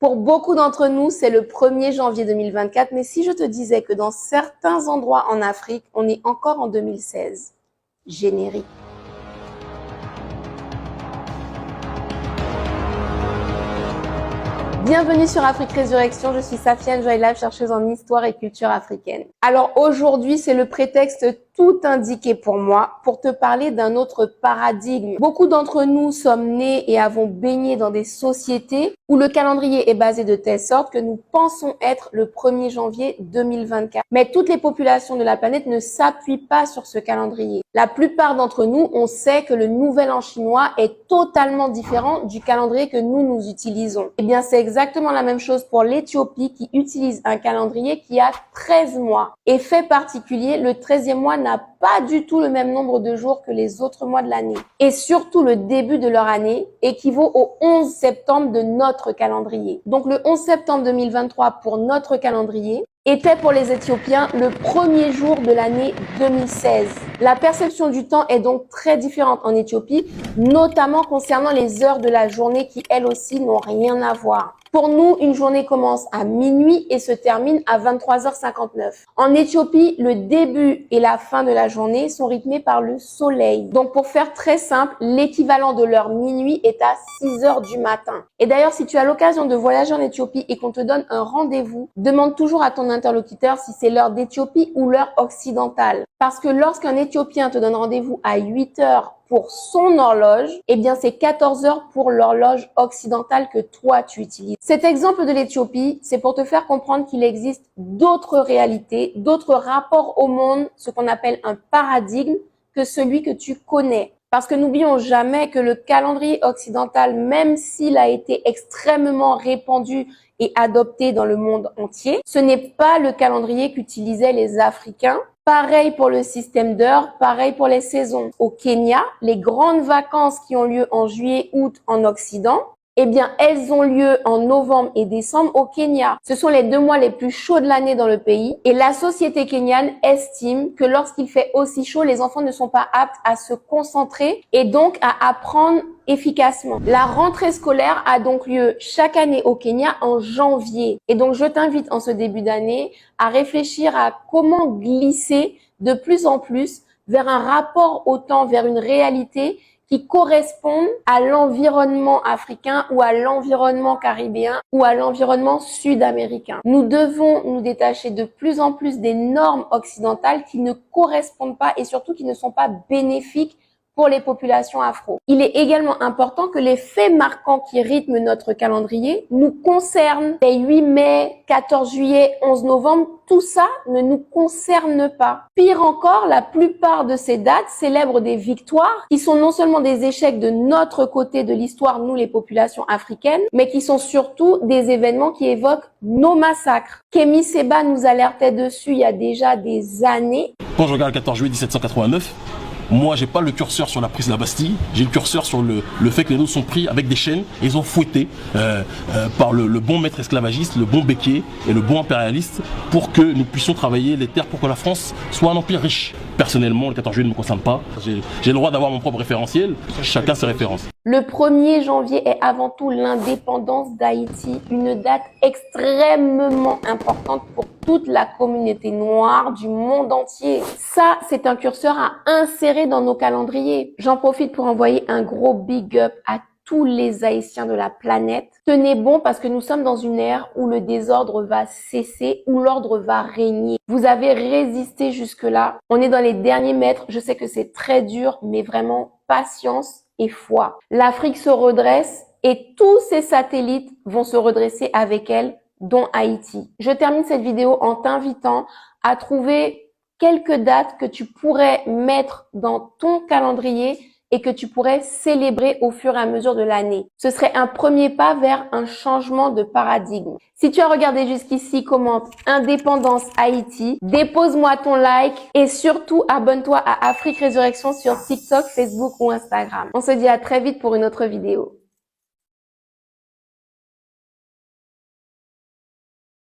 Pour beaucoup d'entre nous, c'est le 1er janvier 2024, mais si je te disais que dans certains endroits en Afrique, on est encore en 2016, générique. Bienvenue sur Afrique Résurrection, je suis Safiane Joylab, chercheuse en histoire et culture africaine. Alors aujourd'hui, c'est le prétexte tout indiqué pour moi pour te parler d'un autre paradigme. Beaucoup d'entre nous sommes nés et avons baigné dans des sociétés où le calendrier est basé de telle sorte que nous pensons être le 1er janvier 2024. Mais toutes les populations de la planète ne s'appuient pas sur ce calendrier. La plupart d'entre nous, on sait que le nouvel an chinois est totalement différent du calendrier que nous utilisons. Eh bien, c'est exactement la même chose pour l'Éthiopie qui utilise un calendrier qui a 13 mois. Effet particulier, le 13e mois n'a pas du tout le même nombre de jours que les autres mois de l'année. Et surtout, le début de leur année équivaut au 11 septembre de notre calendrier. Donc, le 11 septembre 2023 pour notre calendrier était pour les Éthiopiens le 1er jour de l'année 2016. La perception du temps est donc très différente en Éthiopie, notamment concernant les heures de la journée qui, elles aussi, n'ont rien à voir. Pour nous, une journée commence à minuit et se termine à 23h59. En Éthiopie, le début et la fin de la journée sont rythmés par le soleil. Donc, pour faire très simple, l'équivalent de l'heure minuit est à 6h du matin. Et d'ailleurs, si tu as l'occasion de voyager en Éthiopie et qu'on te donne un rendez-vous, demande toujours à ton interlocuteur si c'est l'heure d'Éthiopie ou l'heure occidentale. Parce que lorsqu'un Éthiopien te donne rendez-vous à 8h pour son horloge, eh bien c'est 14h pour l'horloge occidentale que toi tu utilises. Cet exemple de l'Éthiopie, c'est pour te faire comprendre qu'il existe d'autres réalités, d'autres rapports au monde, ce qu'on appelle un paradigme, que celui que tu connais. Parce que n'oublions jamais que le calendrier occidental, même s'il a été extrêmement répandu et adopté dans le monde entier, ce n'est pas le calendrier qu'utilisaient les Africains. Pareil pour le système d'heures, pareil pour les saisons. Au Kenya, les grandes vacances qui ont lieu en juillet-août en Occident, eh bien, elles ont lieu en novembre et décembre au Kenya. Ce sont les 2 mois les plus chauds de l'année dans le pays. Et la société kenyane estime que lorsqu'il fait aussi chaud, les enfants ne sont pas aptes à se concentrer et donc à apprendre efficacement. La rentrée scolaire a donc lieu chaque année au Kenya en janvier. Et donc, je t'invite en ce début d'année à réfléchir à comment glisser de plus en plus vers un rapport au temps, vers une réalité qui correspondent à l'environnement africain ou à l'environnement caribéen ou à l'environnement sud-américain. Nous devons nous détacher de plus en plus des normes occidentales qui ne correspondent pas et surtout qui ne sont pas bénéfiques pour les populations afro. Il est également important que les faits marquants qui rythment notre calendrier nous concernent. Les 8 mai, 14 juillet, 11 novembre, tout ça ne nous concerne pas. Pire encore, la plupart de ces dates célèbrent des victoires qui sont non seulement des échecs de notre côté de l'histoire, nous les populations africaines, mais qui sont surtout des événements qui évoquent nos massacres. Kémy Séba nous alertait dessus il y a déjà des années. Quand je regarde le 14 juillet 1789, moi, j'ai pas le curseur sur la prise de la Bastille, j'ai le curseur sur le fait que les nôtres sont pris avec des chaînes et ils ont fouetté par le bon maître esclavagiste, le bon béquier et le bon impérialiste pour que nous puissions travailler les terres pour que la France soit un empire riche. Personnellement, le 14 juillet ne me concerne pas. J'ai le droit d'avoir mon propre référentiel, chacun ses références. Le 1er janvier est avant tout l'indépendance d'Haïti, une date extrêmement importante pour toute la communauté noire du monde entier. Ça, c'est un curseur à insérer dans nos calendriers. J'en profite pour envoyer un gros big up à tous les Haïtiens de la planète. Tenez bon parce que nous sommes dans une ère où le désordre va cesser, où l'ordre va régner. Vous avez résisté jusque-là. On est dans les derniers mètres. Je sais que c'est très dur, mais vraiment patience et foi. L'Afrique se redresse et tous ses satellites vont se redresser avec elle, dont Haïti. Je termine cette vidéo en t'invitant à trouver quelques dates que tu pourrais mettre dans ton calendrier et que tu pourrais célébrer au fur et à mesure de l'année. Ce serait un premier pas vers un changement de paradigme. Si tu as regardé jusqu'ici, commente Indépendance Haïti, dépose-moi ton like et surtout abonne-toi à Afrique Résurrection sur TikTok, Facebook ou Instagram. On se dit à très vite pour une autre vidéo.